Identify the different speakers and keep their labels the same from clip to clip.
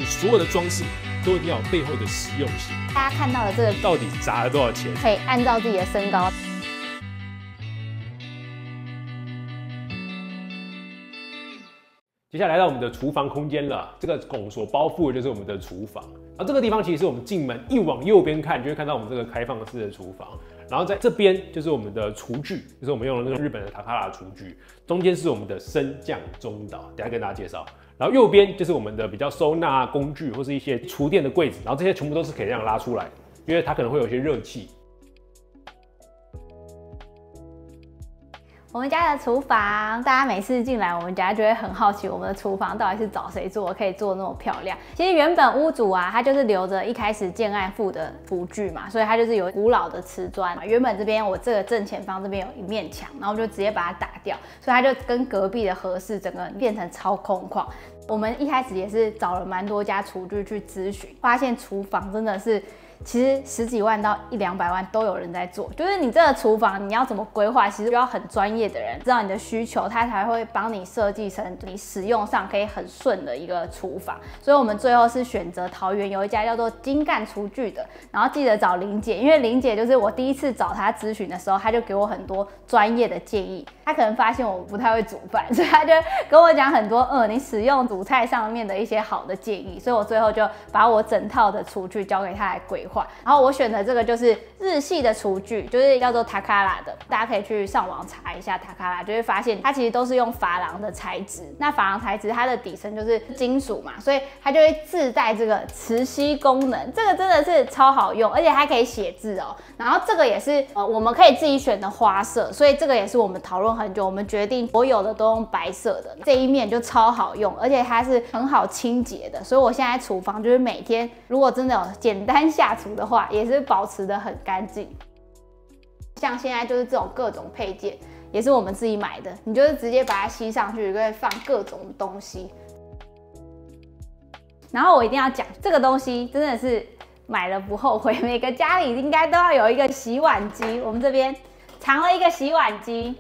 Speaker 1: 所有的装饰都一定要有背后的实用性。
Speaker 2: 大家看到的这个
Speaker 1: 到底砸了多少钱？
Speaker 2: 可以按照自己的身高。
Speaker 1: 接下来来到我们的厨房空间了，这个拱所包覆的就是我们的厨房。然后这个地方其实是我们进门一往右边看，就会看到我们这个开放式的厨房。然后在这边就是我们的厨具，就是我们用的那个日本的塔卡拉厨具。中间是我们的升降中岛，等一下跟大家介绍。然后右边就是我们的比较收纳工具或是一些厨电的柜子，然后这些全部都是可以这样拉出来的，因为它可能会有一些热气。
Speaker 2: 我们家的厨房，大家每次进来我们家就会很好奇，我们的厨房到底是找谁做，可以做那么漂亮。其实原本屋主啊，他就是留着一开始建案附的厨具嘛，所以他就是有古老的瓷砖嘛。原本这边我这个正前方这边有一面墙，然后就直接把它打掉，所以他就跟隔壁的和室整个变成超空旷。我们一开始也是找了蛮多家厨具去咨询，发现厨房真的是。其实10几万到100-200万都有人在做，就是你这个厨房你要怎么规划，其实要很专业的人知道你的需求，他才会帮你设计成你使用上可以很顺的一个厨房。所以我们最后是选择桃园有一家叫做金干厨具的，然后记得找林姐，因为林姐就是我第一次找她咨询的时候，她就给我很多专业的建议。她可能发现我不太会煮饭，所以她就跟我讲很多你使用煮菜上面的一些好的建议，所以我最后就把我整套的厨具交给她来规划。然后我选的这个就是日系的厨具，就是叫做塔卡拉的，大家可以去上网查一下塔卡拉，就会发现它其实都是用珐琅的材质。那珐琅材质它的底层就是金属嘛，所以它就会自带这个磁吸功能，这个真的是超好用，而且还可以写字哦。然后这个也是我们可以自己选的花色，所以这个也是我们讨论很久，我们决定所有的都用白色的，这一面就超好用，而且它是很好清洁的。所以我现在厨房就是每天如果真的有简单下厨的话，也是保持得很干净。像现在就是这种各种配件，也是我们自己买的，你就是直接把它吸上去，就会放各种东西。然后我一定要讲，这个东西真的是买了不后悔，每个家里应该都要有一个洗碗机。我们这边藏了一个洗碗机。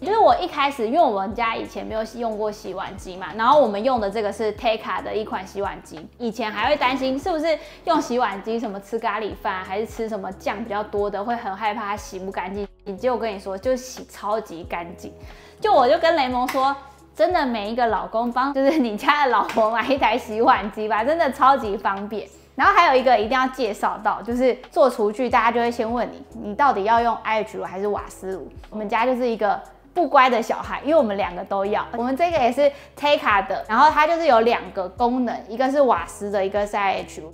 Speaker 2: 就是我一开始，因为我们家以前没有用过洗碗机嘛，然后我们用的这个是 Teka 的一款洗碗机。以前还会担心是不是用洗碗机什么吃咖喱饭，还是吃什么酱比较多的，会很害怕它洗不干净。结果我跟你说，就洗超级干净。我就跟雷蒙说，真的每一个老公帮就是你家的老婆买一台洗碗机吧，真的超级方便。然后还有一个一定要介绍到，就是做厨具，大家就会先问你到底要用 IH 炉还是瓦斯炉？我们家就是一个不乖的小孩，因为我们2个都要。我们这个也是 Teka 的，然后它就是有2个功能，一个是瓦斯的，一个是 IH 炉。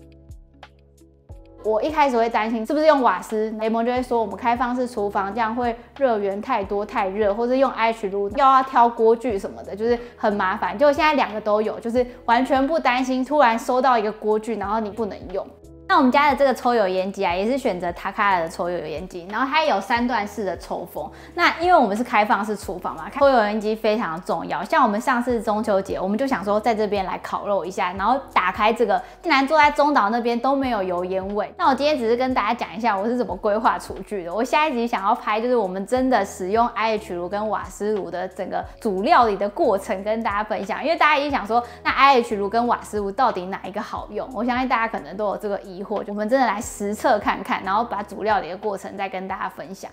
Speaker 2: 我一开始会担心是不是用瓦斯，雷蒙就会说我们开放式厨房这样会热源太多太热，或是用 IH 炉要挑锅具什么的，就是很麻烦。结果现在2个都有，就是完全不担心突然收到一个锅具，然后你不能用。那我们家的这个抽油烟机啊，也是选择塔卡拉的抽油烟机，然后它有3段式的抽风。那因为我们是开放式厨房嘛，抽油烟机非常重要。像我们上次中秋节，我们就想说在这边来烤肉一下，然后打开这个，竟然坐在中岛那边都没有油烟味。那我今天只是跟大家讲一下我是怎么规划厨具的。我下一集想要拍就是我们真的使用 IH 炉跟瓦斯炉的整个煮料理的过程跟大家分享，因为大家也想说，那 IH 炉跟瓦斯炉到底哪一个好用？我相信大家可能都有这个疑惑。我们真的来实测看看，然后把煮料理的过程再跟大家分享。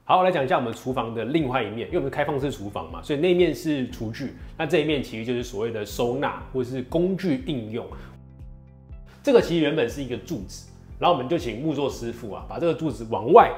Speaker 1: 好，我来讲一下我们厨房的另外一面，因为我们是开放式厨房嘛，所以那一面是厨具，那这一面其实就是所谓的收纳或者是工具应用。这个其实原本是一个柱子，然后我们就请木作师傅啊，把这个柱子往外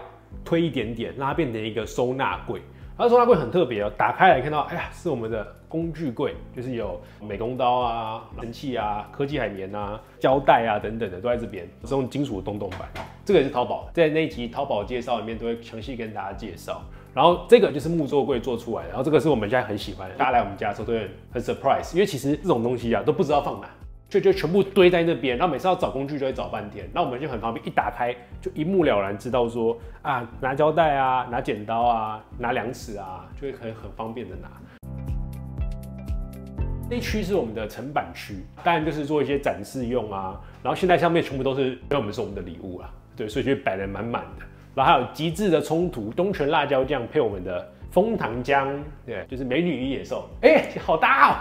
Speaker 1: 推一点点，让它变成一个收纳柜。然后收纳柜很特别哦，打开来看到，哎呀，是我们的工具柜，就是有美工刀啊、神器啊、科技海绵啊、胶带啊等等的都在这边，是用金属的洞洞板。这个也是淘宝，在那一集淘宝介绍里面都会详细跟大家介绍。然后这个就是木作柜做出来的，然后这个是我们现在很喜欢的，大家来我们家的时候都会很 surprise， 因为其实这种东西啊都不知道放哪。就全部堆在那边，然后每次要找工具就会找半天，那我们就很方便，一打开就一目了然知道说啊，拿胶带啊，拿剪刀啊，拿量尺啊，就会可以很方便的拿。这一区是我们的层板区，当然就是做一些展示用啊，然后现在上面全部都是因为我们是我们的礼物啦，对，所以就摆得满满的。然后还有极致的冲突，东泉辣椒酱配我们的枫糖浆，对，就是美女与野兽，好搭哦，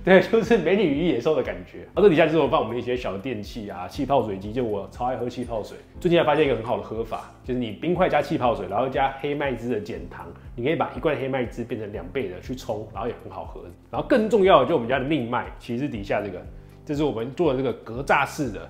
Speaker 1: 对，就是美女与野兽的感觉。然后这底下就是我放我们一些小电器啊，气泡水机，就我超爱喝气泡水。最近还发现一个很好的喝法，就是你冰块加气泡水，然后加黑麦汁的减糖，你可以把一罐黑麦汁变成2倍的去冲，然后也很好喝。然后更重要的就是我们家的命脉，其实是底下这个，这是我们做的这个格栅式的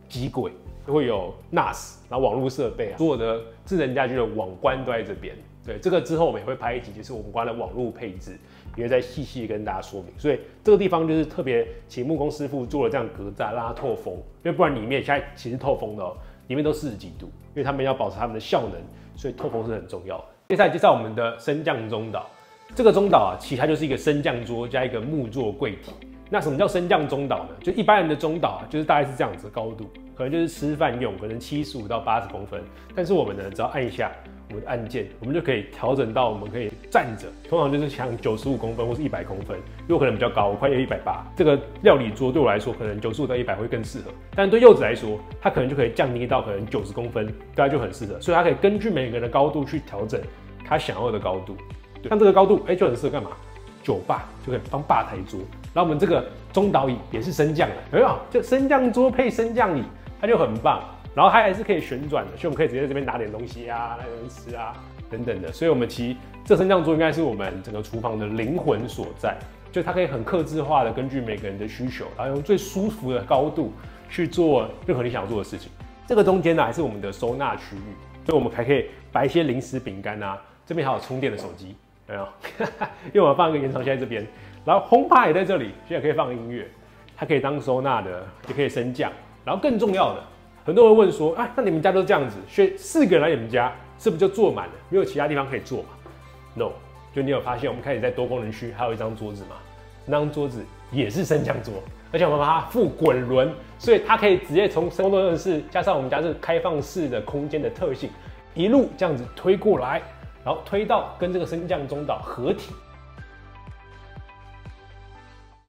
Speaker 1: 机柜，会有 NAS， 然后网络设备啊，所有的智能家居的网关都在这边。对，这个之后我们也会拍一集，就是我们关的网络配置，也会再细细跟大家说明。所以这个地方就是特别请木工师傅做了这样格栅，让它透风，因为不然里面现在其实透风的里面都40几度，因为他们要保持他们的效能，所以透风是很重要的。接下来介绍我们的升降中岛，这个中岛啊，其实它就是一个升降桌加一个木座柜体。那什么叫升降中岛呢？就一般人的中岛啊，就是大概是这样子的高度，可能就是吃饭用，可能75到80公分。但是我们呢，只要按一下我们的按键，我们就可以调整到我们可以站着，通常就是像95公分或是100公分，有可能比较高，我快180。这个料理桌对我来说，可能95到100会更适合，但对柚子来说，它可能就可以降低到可能90公分，大概就很适合。所以它可以根据每个人的高度去调整他想要的高度。像这个高度，就很适合干嘛？酒吧就可以当吧台桌。然后我们这个中岛椅也是升降的，有没有？就升降桌配升降椅，它就很棒。然后它还是可以旋转的，所以我们可以直接在这边拿点东西啊，来这边吃啊，等等的。所以我们其实这升降桌应该是我们整个厨房的灵魂所在，就它可以很客制化的根据每个人的需求，然后用最舒服的高度去做任何你想做的事情。这个中间呢还是我们的收纳区域，所以我们还可以摆一些零食饼干啊，这边还有充电的手机，有没有？因为我放一个延长线在这边。然后HomePod也在这里，现在可以放音乐，它可以当收纳的，也可以升降。然后更重要的，很多人问说，那你们家都这样子，所以4个人来你们家，是不是就坐满了？没有其他地方可以坐嘛 ？No， 就你有发现我们开始在多功能区还有一张桌子嘛？那张桌子也是升降桌，而且我们把它附滚轮，所以它可以直接从工作室加上我们家这个开放式的空间的特性，一路这样子推过来，然后推到跟这个升降中岛合体。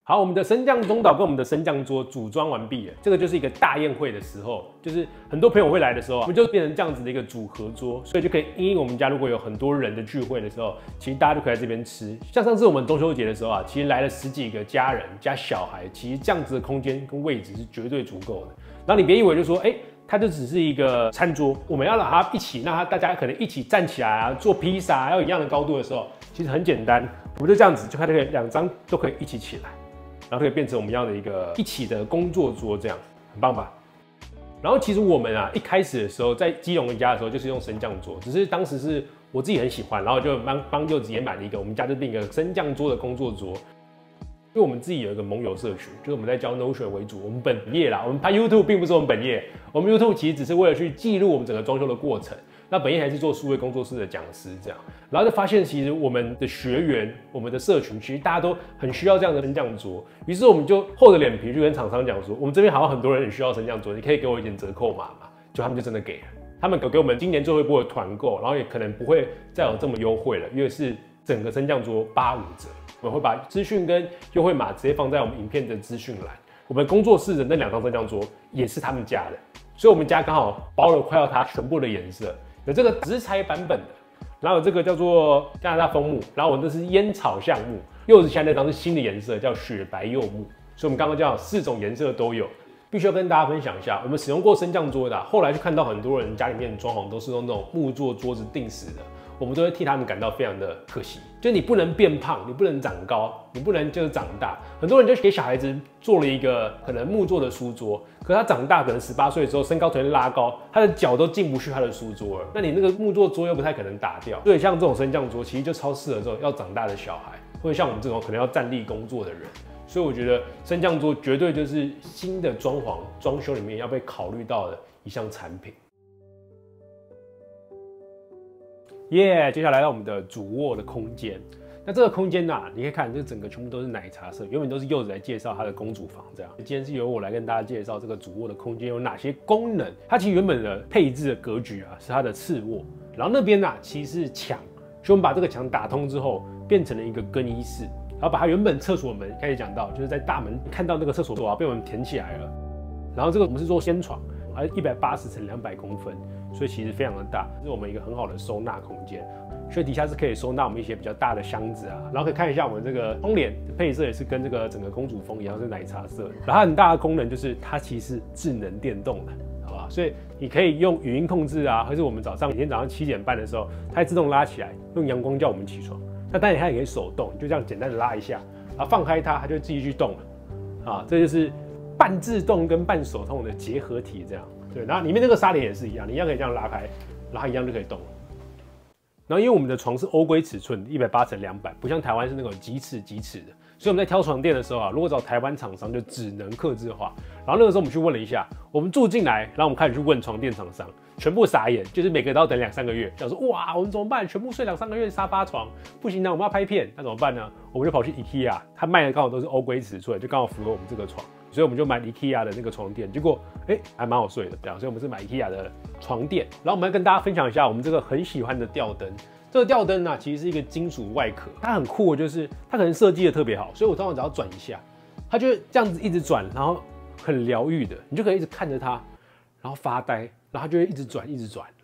Speaker 1: 好，我们的升降中岛跟我们的升降桌组装完毕了。这个就是一个大宴会的时候，就是很多朋友会来的时候，我们就变成这样子的一个组合桌，所以就可以因我们家如果有很多人的聚会的时候，其实大家就可以在这边吃。像上次我们中秋节的时候啊，其实来了10几个家人加小孩，其实这样子的空间跟位置是绝对足够的。然后你别以为就说，它就只是一个餐桌，我们要让它一起，让它大家可能一起站起来啊，做披萨要一样的高度的时候，其实很简单，我们就这样子，就看这个2张都可以一起起来。然后可以变成我们要的一个一起的工作桌，这样很棒吧？然后其实我们一开始的时候在基隆家的时候就是用升降桌，只是当时是我自己很喜欢，然后就帮柚子也买了一个，我们家就定一个升降桌的工作桌。因为我们自己有一个盟友社群，就是我们在教 Notion 为主，我们本业啦，我们拍 YouTube 并不是我们本业，我们 YouTube 其实只是为了去记录我们整个装修的过程。那本业还是做数位工作室的讲师这样，然后就发现其实我们的学员、我们的社群，其实大家都很需要这样的升降桌。于是我们就厚着脸皮去跟厂商讲说，我们这边好像很多人很需要升降桌，你可以给我一点折扣码嘛？就他们就真的给了，他们给我们今年最后一波的团购，然后也可能不会再有这么优惠了，因为是整个升降桌85折。我们会把资讯跟优惠码直接放在我们影片的资讯栏。我们工作室的那2张升降桌也是他们家的，所以我们家刚好包了快要它全部的颜色。有这个植材版本的，然后有这个叫做加拿大枫木，然后我这是烟草橡木，柚子现在那张是新的颜色，叫雪白柚木，所以我们刚刚讲4种颜色都有。必须要跟大家分享一下，我们使用过升降桌的，后来就看到很多人家里面装潢都是用那种木座桌子定死的，我们都会替他们感到非常的可惜。就你不能变胖，你不能长高，你不能就是长大。很多人就给小孩子做了一个可能木座的书桌，可是他长大可能18岁之后身高突然拉高，他的脚都进不去他的书桌了。那你那个木座桌又不太可能打掉，所以像这种升降桌其实就超适合这种要长大的小孩，或者像我们这种可能要站立工作的人。所以我觉得升降桌绝对就是新的装潢装修里面要被考虑到的一项产品。接下来到我们的主卧的空间。那这个空间你可以看，这整个全部都是奶茶色，原本都是柚子来介绍它的公主房这样。今天是由我来跟大家介绍这个主卧的空间有哪些功能。它其实原本的配置的格局是它的次卧，然后那边其实是墙，所以我们把这个墙打通之后，变成了一个更衣室。然后把它原本厕所门开始讲到，就是在大门看到那个厕所被我们填起来了。然后这个我们是做掀床，还180乘200公分，所以其实非常的大，是我们一个很好的收纳空间。所以底下是可以收纳我们一些比较大的箱子啊。然后可以看一下我们这个窗帘配色也是跟这个整个公主风一样是奶茶色的。然后它很大的功能就是它其实是智能电动的，好吧？所以你可以用语音控制啊，或是我们每天早上7点半的时候，它会自动拉起来，用阳光叫我们起床。那当然它也可以手动，就这样简单的拉一下，然后放开它，它就自己去动了。啊，这就是半自动跟半手动的结合体，这样。对，然后里面那个纱帘也是一样，你一样可以这样拉开，然后它一样就可以动了。然后因为我们的床是欧规尺寸，180×200，不像台湾是那种几尺的，所以我们在挑床垫的时候啊，如果找台湾厂商就只能客制化。然后那个时候我们去问了一下，我们住进来，然后我们开始去问床垫厂商，全部傻眼，就是每个都要等2-3个月，想说哇，我们怎么办？全部睡2-3个月沙发床，不行啊，我们要拍片，那怎么办呢？我们就跑去 IKEA， 他卖的刚好都是欧规尺寸，就刚好符合我们这个床。所以我们就买 IKEA 的那个床垫，结果还蛮好睡的，这样。所以我们是买 IKEA 的床垫。然后我们要跟大家分享一下我们这个很喜欢的吊灯。这个吊灯呢，其实是一个金属外壳，它很酷，就是它可能设计的特别好，所以我通常只要转一下，它就会这样子一直转，然后很疗愈的，你就可以一直看着它，然后发呆，然后它就会一直转，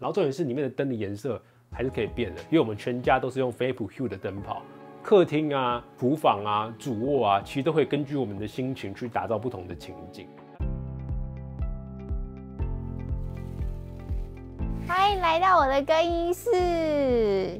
Speaker 1: 然后重点是里面的灯的颜色还是可以变的，因为我们全家都是用飞普 Hue 的灯泡。客厅啊、厨房啊、主卧啊，其实都会根据我们的心情去打造不同的情境。
Speaker 2: 欢迎来到我的更衣室。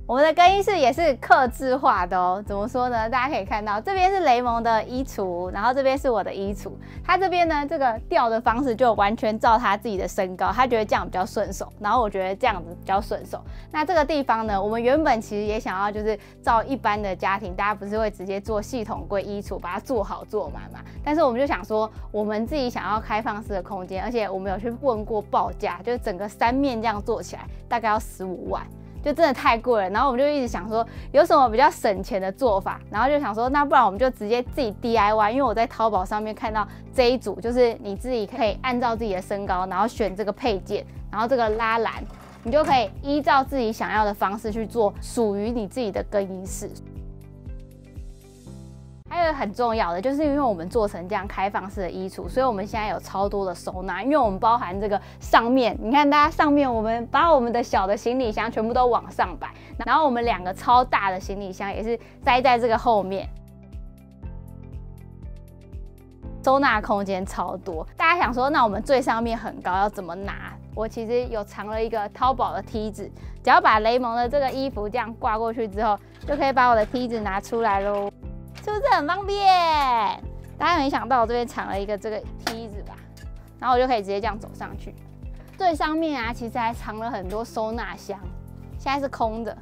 Speaker 2: 我们的更衣室也是客制化的哦。怎么说呢？大家可以看到，这边是雷蒙的衣橱，然后这边是我的衣橱。他这边呢，这个吊的方式就完全照他自己的身高，他觉得这样比较顺手，然后我觉得这样子比较顺手。那这个地方呢，我们原本其实也想要就是照一般的家庭，大家不是会直接做系统柜衣橱，把它做好做满嘛？但是我们就想说，我们自己想要开放式的空间，而且我们有去问过报价，就是整个3面这样做起来大概要15万。就真的太贵了，然后我们就一直想说有什么比较省钱的做法，然后就想说那不然我们就直接自己 DIY， 因为我在淘宝上面看到这一组，就是你自己可以按照自己的身高，然后选这个配件，然后这个拉篮，你就可以依照自己想要的方式去做属于你自己的更衣室。还有很重要的，就是因为我们做成这样开放式的衣橱，所以我们现在有超多的收纳，因为我们包含这个上面，你看大家上面我们把我们的小的行李箱全部都往上摆，然后我们2个超大的行李箱也是塞在这个后面，收纳空间超多。大家想说，那我们最上面很高要怎么拿？我其实有藏了一个淘宝的梯子，只要把雷蒙的这个衣服这样挂过去之后，就可以把我的梯子拿出来咯。是不是很方便？大家没想到我这边藏了一个这个梯子吧，然后我就可以直接这样走上去。最上面啊，其实还藏了很多收纳箱，现在是空的，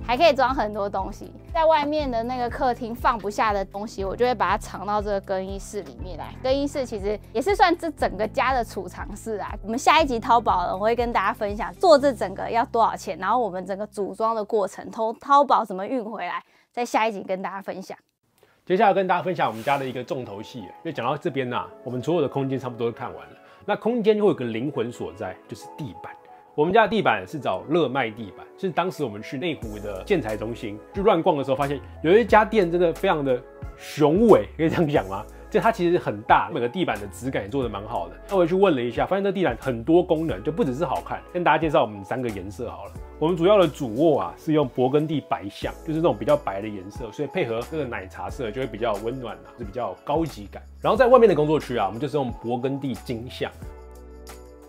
Speaker 2: 还可以装很多东西。在外面的那个客厅放不下的东西，我就会把它藏到这个更衣室里面来。更衣室其实也是算这整个家的储藏室啊。我们下一集淘宝我会跟大家分享做这整个要多少钱，然后我们整个组装的过程，从淘宝怎么运回来，在下一集跟大家分享。
Speaker 1: 接下来跟大家分享我们家的一个重头戏，因为讲到这边啊，我们所有的空间差不多都看完了。那空间会有个灵魂所在，就是地板。我们家的地板是找热卖地板，是当时我们去内湖的建材中心去乱逛的时候，发现有一家店真的非常的雄伟，可以这样讲吗？就它其实很大，每个地板的质感也做得蛮好的。那我去问了一下，发现这地板很多功能，就不只是好看。跟大家介绍我们3个颜色好了。我们主要的主卧啊是用勃艮第白象，就是那种比较白的颜色，所以配合这个奶茶色就会比较温暖啊，是比较高级感。然后在外面的工作区啊，我们就是用勃艮第金象。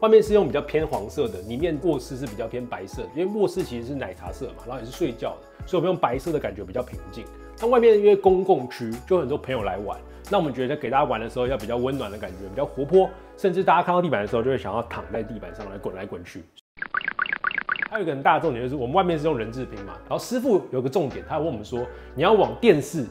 Speaker 1: 外面是用比较偏黄色的，里面卧室是比较偏白色的，因为卧室其实是奶茶色嘛，然后也是睡觉的，所以我们用白色的感觉比较平静。那外面因为公共区，就很多朋友来玩，那我们觉得给大家玩的时候要比较温暖的感觉，比较活泼，甚至大家看到地板的时候就会想要躺在地板上来滚去。还有一个很大的重点就是我们外面是用人字拼嘛，然后师傅有个重点，他问我们说你要往电视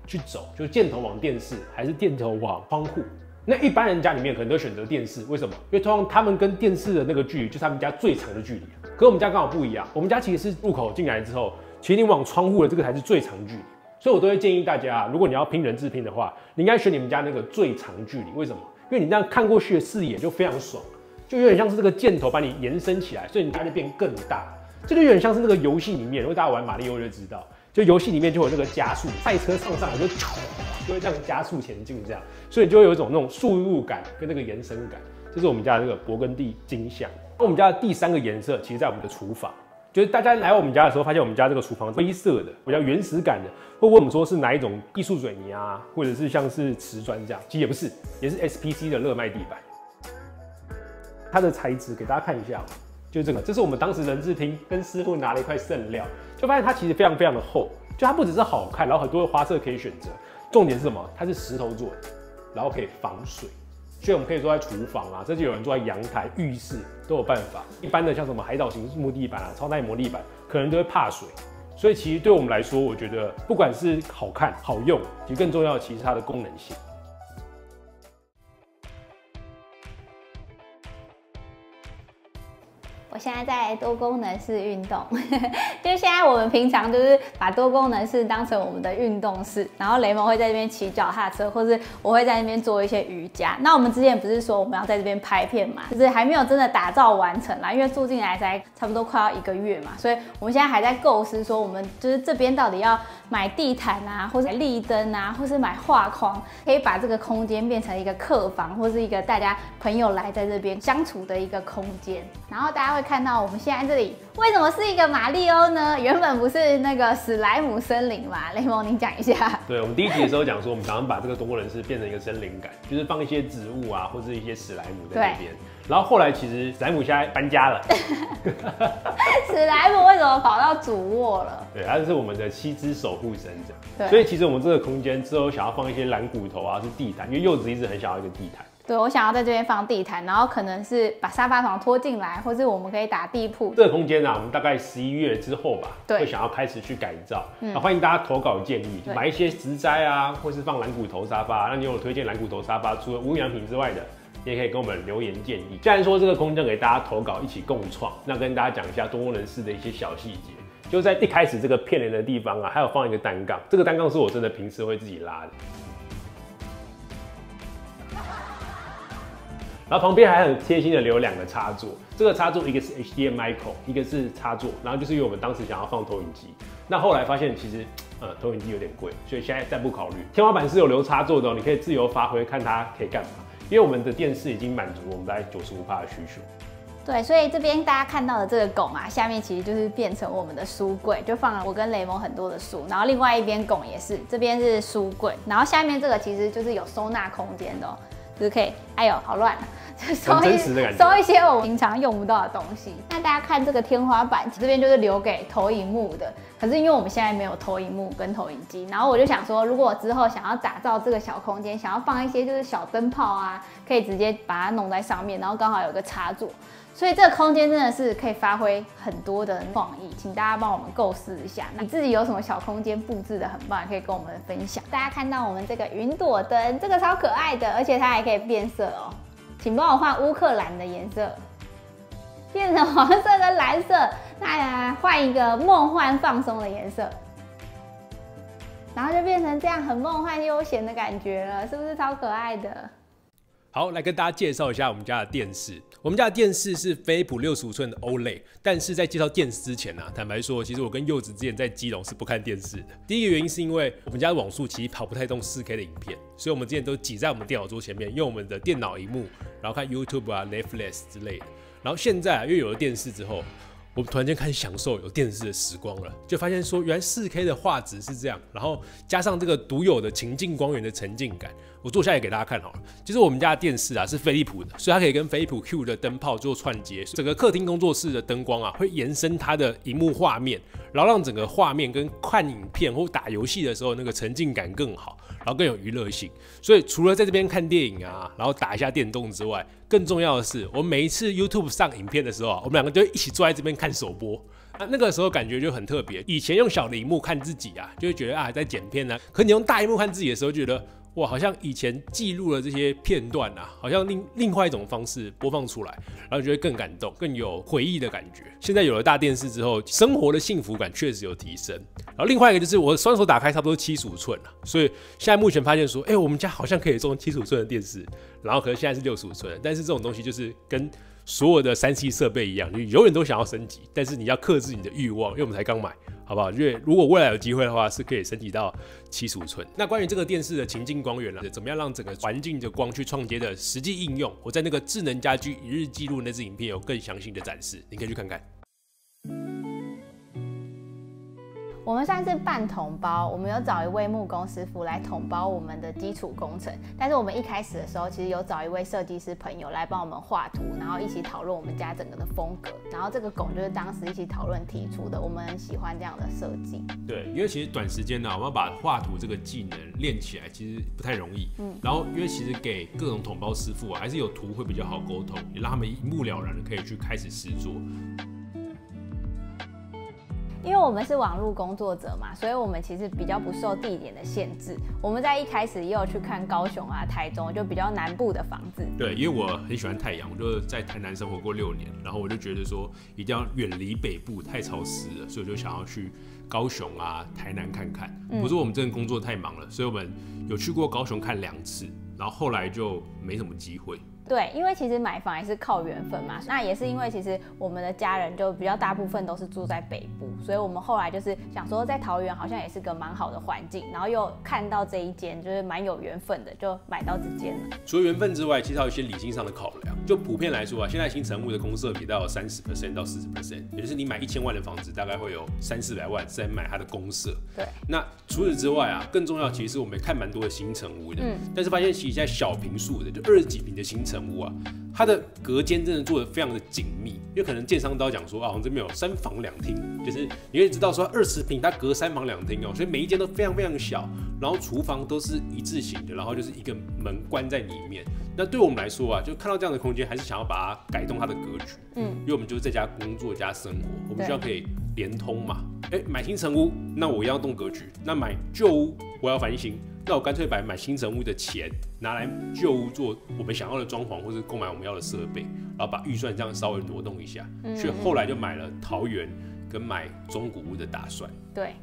Speaker 1: 去走，就是箭头往电视还是箭头往窗户？那一般人家里面可能都选择电视，为什么？因为通常他们跟电视的那个距离就是他们家最长的距离。可我们家刚好不一样，我们家其实是入口进来之后，其实你往窗户的这个才是最长距离。所以我都会建议大家，如果你要拼人字拼的话，你应该选你们家那个最长距离。为什么？因为你这样看过去的视野就非常爽，就有点像是这个箭头把你延伸起来，所以你家就变更大。这就有点像是那个游戏里面，如果大家玩马里奥就知道，就游戏里面就有那个加速，赛车上来就会这样加速前进，这样，所以就会有一种那种速度感跟那个延伸感。这是我们家的这个勃艮第金象。那我们家的第3个颜色，其实在我们的厨房。就是大家来我们家的时候，发现我们家这个厨房灰色的，比较原始感的，会问我们说是哪一种艺术水泥啊，或者是像是瓷砖这样，其实也不是，也是 SPC 的热麦地板。它的材质给大家看一下，就是这个，这是我们当时人字厅跟师傅拿了一块剩料，就发现它其实非常非常的厚，就它不只是好看，然后很多的花色可以选择，重点是什么？它是石头做的，然后可以防水。所以我们可以坐在厨房啊，甚至有人坐在阳台、浴室都有办法。一般的像什么海岛型木地板啊、超耐磨地板，可能都会怕水。所以其实对我们来说，我觉得不管是好看、好用，其实更重要的其实是它的功能性。
Speaker 2: 我现在在多功能室运动，就是现在我们平常就是把多功能室当成我们的运动室，然后雷蒙会在这边骑脚踏车，或是我会在那边做一些瑜伽。那我们之前不是说我们要在这边拍片嘛，就是还没有真的打造完成啦，因为住进来才差不多快要1个月嘛，所以我们现在还在构思说我们就是这边到底要买地毯啊，或是买立灯啊，或是买画框，可以把这个空间变成一个客房，或是一个大家朋友来在这边相处的一个空间。然后大家会看到我们现在这里为什么是一个马里欧呢？原本不是那个史莱姆森林嘛？雷蒙，您讲一下。
Speaker 1: 对，我们第1集的时候讲说，我们打算把这个多功能室变成一个森林感，就是放一些植物啊，或是一些史莱姆在那边。然后后来其实史莱姆现在搬家了。
Speaker 2: 史莱姆为什么跑到主卧了？
Speaker 1: 对，它是我们的7只守护神这样。所以其实我们这个空间之后想要放一些蓝骨头啊，是地毯，因为柚子一直很想要一个地毯。
Speaker 2: 对，我想要在这边放地毯，然后可能是把沙发床拖进来，或是我们可以打地铺。
Speaker 1: 这个空间啊，我们大概11月之后吧，会想要开始去改造。那欢迎大家投稿建议，买一些植栽啊，或是放蓝骨头沙发。那你有推荐蓝骨头沙发，除了无印良品之外的，你也可以跟我们留言建议。既然说这个空间给大家投稿一起共创，那跟大家讲一下多功能室的一些小细节。就在一开始这个片帘的地方啊，还有放一个单杠，这个单杠是我真的平时会自己拉的。然后旁边还很贴心的留2个插座，这个插座一个是 HDMI 口，一个是插座，然后就是因为我们当时想要放投影机，那后来发现其实投影机有点贵，所以现在暂不考虑。天花板是有留插座的哦，你可以自由发挥，看它可以干嘛。因为我们的电视已经满足我们大概95%的需求。
Speaker 2: 对，所以这边大家看到的这个拱啊，下面其实就是变成我们的书柜，就放了我跟雷蒙很多的书，然后另外一边拱也是，这边是书柜，然后下面这个其实就是有收纳空间的哦，就是可以，哎呦，好乱啊！
Speaker 1: 很真实的感觉，
Speaker 2: 收一些我平常用不到的东西。那大家看这个天花板，这边就是留给投影幕的。可是因为我们现在没有投影幕跟投影机，然后我就想说，如果我之后想要打造这个小空间，想要放一些就是小灯泡啊，可以直接把它弄在上面，然后刚好有个插座。所以这个空间真的是可以发挥很多的创意，请大家帮我们构思一下。你自己有什么小空间布置的很棒，也可以跟我们分享。大家看到我们这个云朵灯，这个超可爱的，而且它还可以变色哦。请帮我换乌克兰的颜色，变成黄色跟蓝色。那换一个梦幻放松的颜色，然后就变成这样很梦幻悠闲的感觉了，是不是超可爱的？
Speaker 1: 好，来跟大家介绍一下我们家的电视。我们家的电视是飞利浦65寸的 OLED， 但是在介绍电视之前啊，坦白说，其实我跟柚子之前在基隆是不看电视的。第一个原因是因为我们家的网速其实跑不太动 4K 的影片，所以我们之前都挤在我们电脑桌前面，用我们的电脑萤幕，然后看 YouTube 啊、Netflix 之类的。然后现在因为有了电视之后，我们突然间开始享受有电视的时光了，就发现说原来 4K 的画质是这样，然后加上这个独有的情境光源的沉浸感，我坐下来给大家看好了。就是我们家的电视啊是飞利浦的，所以它可以跟飞利浦 Q 的灯泡做串接，整个客厅工作室的灯光啊会延伸它的萤幕画面，然后让整个画面跟看影片或打游戏的时候那个沉浸感更好，然后更有娱乐性。所以除了在这边看电影啊，然后打一下电动之外，更重要的是，我们每一次 YouTube 上影片的时候啊，我们2个就会一起坐在这边看首播。那个时候感觉就很特别。以前用小的萤幕看自己啊，就会觉得啊在剪片啊，可你用大萤幕看自己的时候，觉得哇，好像以前记录了这些片段啊，好像另外一种方式播放出来，然后就会更感动，更有回忆的感觉。现在有了大电视之后，生活的幸福感确实有提升。然后另外一个就是我双手打开差不多75寸了，所以现在目前发现说，我们家好像可以装75寸的电视，然后可能现在是65寸，但是这种东西就是跟所有的3C 设备一样，你永远都想要升级，但是你要克制你的欲望，因为我们才刚买，好不好？因为如果未来有机会的话，是可以升级到75寸。那关于这个电视的情境光源怎么样让整个环境的光去创接的实际应用，我在那个智能家居一日记录那支影片有更详细的展示，你可以去看看。
Speaker 2: 我们算是半统包，我们有找一位木工师傅来统包我们的基础工程。但是我们一开始的时候，其实有找一位设计师朋友来帮我们画图，然后一起讨论我们家整个的风格。然后这个拱就是当时一起讨论提出的，我们很喜欢这样的设计。
Speaker 1: 对，因为其实短时间呢，我们要把画图这个技能练起来，其实不太容易。然后因为其实给各种统包师傅啊，还是有图会比较好沟通，也让他们一目了然的可以去开始实作。
Speaker 2: 因为我们是网络工作者嘛，所以我们其实比较不受地点的限制。我们在一开始也有去看高雄啊、台中，就比较南部的房子。
Speaker 1: 对，因为我很喜欢太阳，我就在台南生活过6年，然后我就觉得说一定要远离北部，太潮湿了，所以我就想要去高雄啊、台南看看。不是我们真的工作太忙了，所以我们有去过高雄看2次，然后后来就没什么机会。
Speaker 2: 对，因为其实买房也是靠缘分嘛，那也是因为其实我们的家人就比较大部分都是住在北部，所以我们后来就是想说在桃园好像也是个蛮好的环境，然后又看到这一间就是蛮有缘分的，就买到这间了。
Speaker 1: 除了缘分之外，其实还有一些理性上的考量。就普遍来说啊，现在新成屋的公设比大概有30% 到40%，也就是你买1000万的房子，大概会有300-400万是在买它的公设。
Speaker 2: 对。
Speaker 1: 那除此之外啊，更重要其实我们也看蛮多的新成屋的，但是发现其实现在小坪数的，就20几坪的新成屋啊，它的隔间真的做得非常的紧密，因为可能建商都要讲说啊，我们这边有3房2厅，就是你会知道说20坪它隔3房2厅哦，所以每一间都非常非常小，然后厨房都是一字型的，然后就是一个门关在里面。那对我们来说啊，就看到这样的空间，还是想要把它改动它的格局，因为我们就是在家工作加生活，我们需要可以连通嘛。买新成屋，那我要动格局；那买旧屋，我要翻新。那我干脆把买新成屋的钱拿来旧屋做我们想要的装潢，或是购买我们要的设备，然后把预算这样稍微挪动一下。所以后来就买了桃园跟买中古屋的打算。
Speaker 2: 对。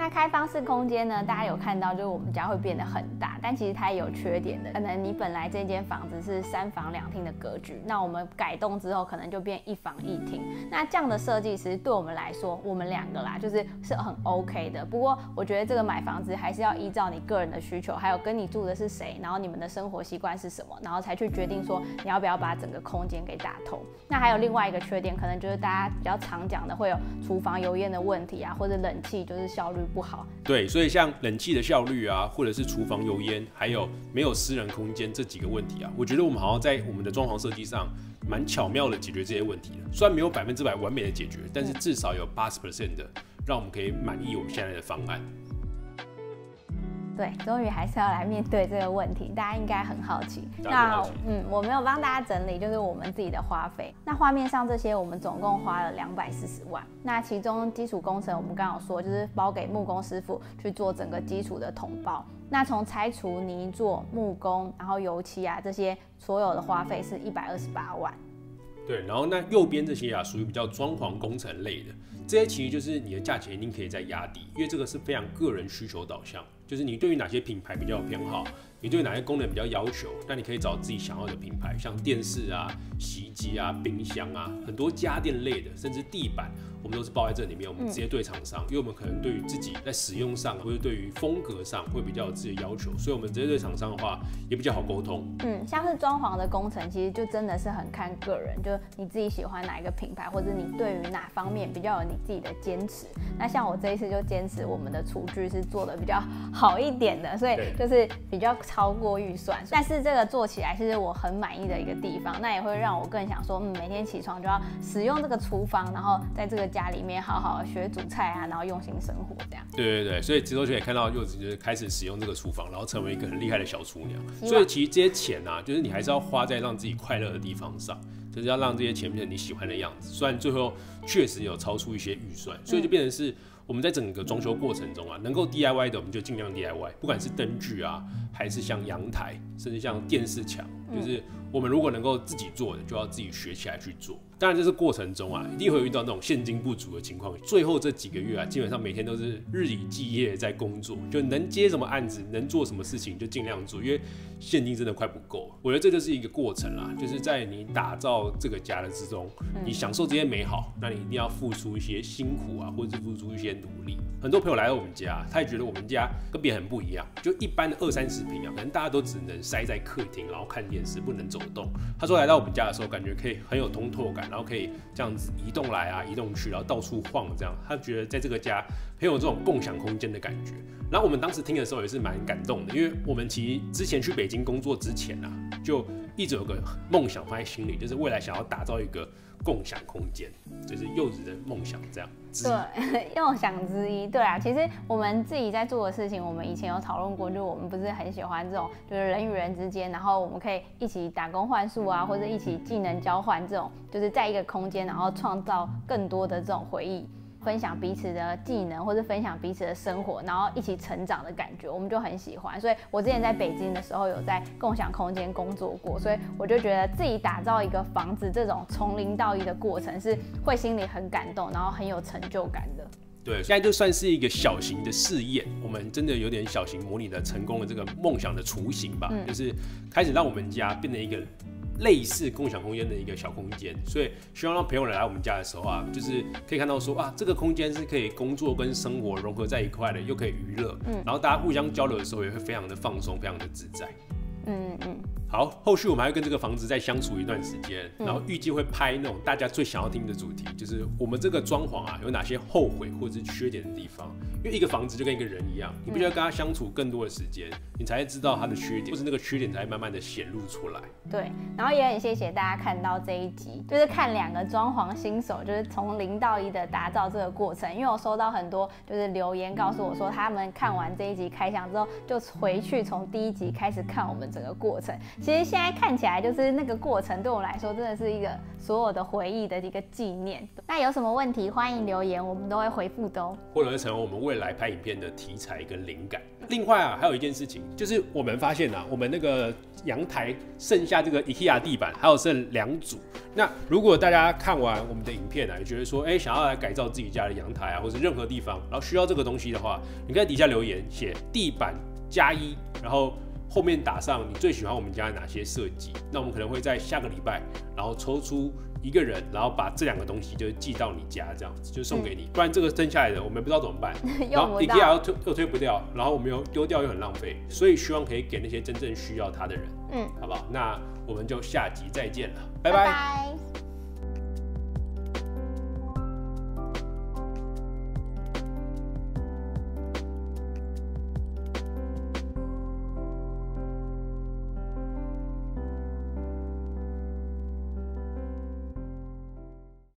Speaker 2: 那开放式空间呢？大家有看到，就是我们家会变得很大，但其实它也有缺点的。可能你本来这间房子是3房2厅的格局，那我们改动之后可能就变1房1厅。那这样的设计其实对我们来说，我们2个啦，就是很 OK 的。不过我觉得这个买房子还是要依照你个人的需求，还有跟你住的是谁，然后你们的生活习惯是什么，然后才去决定说你要不要把整个空间给打通。那还有另外一个缺点，可能就是大家比较常讲的会有厨房油烟的问题啊，或者冷气就是效率不好。
Speaker 1: 对，所以像冷气的效率啊，或者是厨房油烟，还有没有私人空间这几个问题啊，我觉得我们好像在我们的装潢设计上蛮巧妙的解决这些问题了。虽然没有100%完美的解决，但是至少有80%的让我们可以满意我们现在的方案。
Speaker 2: 对，终于还是要来面对这个问题，大家应该很好奇。那我没有帮大家整理，就是我们自己的花费。那画面上这些，我们总共花了240万。那其中基础工程，我们刚好说就是包给木工师傅去做整个基础的统包。那从拆除、泥作、木工，然后油漆啊这些所有的花费是128万。
Speaker 1: 对，然后那右边这些啊，属于比较装潢工程类的，这些其实就是你的价钱一定可以再压低，因为这个是非常个人需求导向，就是你对于哪些品牌比较有偏好，你对哪些功能比较要求，那你可以找自己想要的品牌，像电视啊、洗衣机啊、冰箱啊，很多家电类的，甚至地板，我们都是包在这里面，我们直接对厂商，因为我们可能对于自己在使用上或者对于风格上会比较有自己的要求，所以我们直接对厂商的话也比较好沟通。
Speaker 2: 像是装潢的工程，其实就真的是很看个人，就你自己喜欢哪一个品牌，或者你对于哪方面比较有你自己的坚持。那像我这一次就坚持我们的厨具是做的比较好一点的，所以就是比较超过预算，但是这个做起来是我很满意的一个地方，那也会让我更想说，每天起床就要使用这个厨房，然后在这个家里面好好学煮菜啊，然后用心生活这样。
Speaker 1: 对，所以之后就可以看到柚子就是开始使用这个厨房，然后成为一个很厉害的小厨娘。所以其实这些钱啊，就是你还是要花在让自己快乐的地方上，就是要让这些钱变成你喜欢的样子。虽然最后确实有超出一些预算，所以就变成是我们在整个装修过程中啊，能够 DIY 的我们就尽量 DIY， 不管是灯具啊，还是像阳台，甚至像电视墙，就是我们如果能够自己做的，就要自己学起来去做。当然，这是过程中啊，一定会遇到那种现金不足的情况。最后这几个月啊，基本上每天都是日以继夜在工作，就能接什么案子，能做什么事情就尽量做，因为现金真的快不够。我觉得这就是一个过程啦，就是在你打造这个家的之中，你享受这些美好，那你一定要付出一些辛苦啊，或者是付出一些努力。很多朋友来到我们家，他也觉得我们家跟别人很不一样，就一般的20-30坪啊，可能大家都只能塞在客厅，然后看电视，不能走动。他说来到我们家的时候，感觉可以很有通透感，然后可以这样子移动来啊，移动去，然后到处晃这样。他觉得在这个家很有这种共享空间的感觉。然后我们当时听的时候也是蛮感动的，因为我们其实之前去北京工作之前啊，就一直有个梦想放在心里，就是未来想要打造一个共享空间，就是柚子的梦想这样。
Speaker 2: 对，梦想之一。对啊，其实我们自己在做的事情，我们以前有讨论过，就是我们不是很喜欢这种，就是人与人之间，然后我们可以一起打工换宿啊，或者一起技能交换这种，就是在一个空间，然后创造更多的这种回忆。分享彼此的技能，或者分享彼此的生活，然后一起成长的感觉，我们就很喜欢。所以我之前在北京的时候有在共享空间工作过，所以我就觉得自己打造一个房子这种从零到一的过程是会心里很感动，然后很有成就感的。
Speaker 1: 对，现在就算是一个小型的试验，我们真的有点小型模拟了成功的这个梦想的雏形吧，就是开始让我们家变成一个类似共享空间的一个小空间，所以希望让朋友来我们家的时候啊，就是可以看到说啊，这个空间是可以工作跟生活融合在一块的，又可以娱乐，然后大家互相交流的时候也会非常的放松，非常的自在。好，后续我们还会跟这个房子再相处一段时间，然后预计会拍那种大家最想要听的主题，就是我们这个装潢啊有哪些后悔或者是缺点的地方。因为一个房子就跟一个人一样，你必须要跟他相处更多的时间，你才会知道他的缺点，或是那个缺点才会慢慢的显露出来。
Speaker 2: 对，然后也很谢谢大家看到这一集，就是看两个装潢新手，就是从零到一的打造这个过程。因为我收到很多就是留言告诉我说，他们看完这一集开箱之后，就回去从第一集开始看我们整个过程。其实现在看起来就是那个过程对我来说真的是一个所有的回忆的一个纪念。那有什么问题欢迎留言，我们都会回复的哦，
Speaker 1: 或者是成为我们未来拍影片的题材跟灵感。另外啊，还有一件事情，就是我们发现啊，我们那个阳台剩下这个 IKEA 地板，还有剩2组。那如果大家看完我们的影片啊，也觉得说，想要来改造自己家的阳台啊，或者任何地方，然后需要这个东西的话，你可以在底下留言写地板+1，然后后面打上你最喜欢我们家的哪些设计。那我们可能会在下个礼拜，然后抽出一个人，然后把这2个东西就寄到你家，这样子就送给你。不然这个剩下来的我们不知道怎么办，然后 IKEA 又推不掉，然后我们又丢掉又很浪费，所以希望可以给那些真正需要它的人，好不好？那我们就下集再见了，拜拜。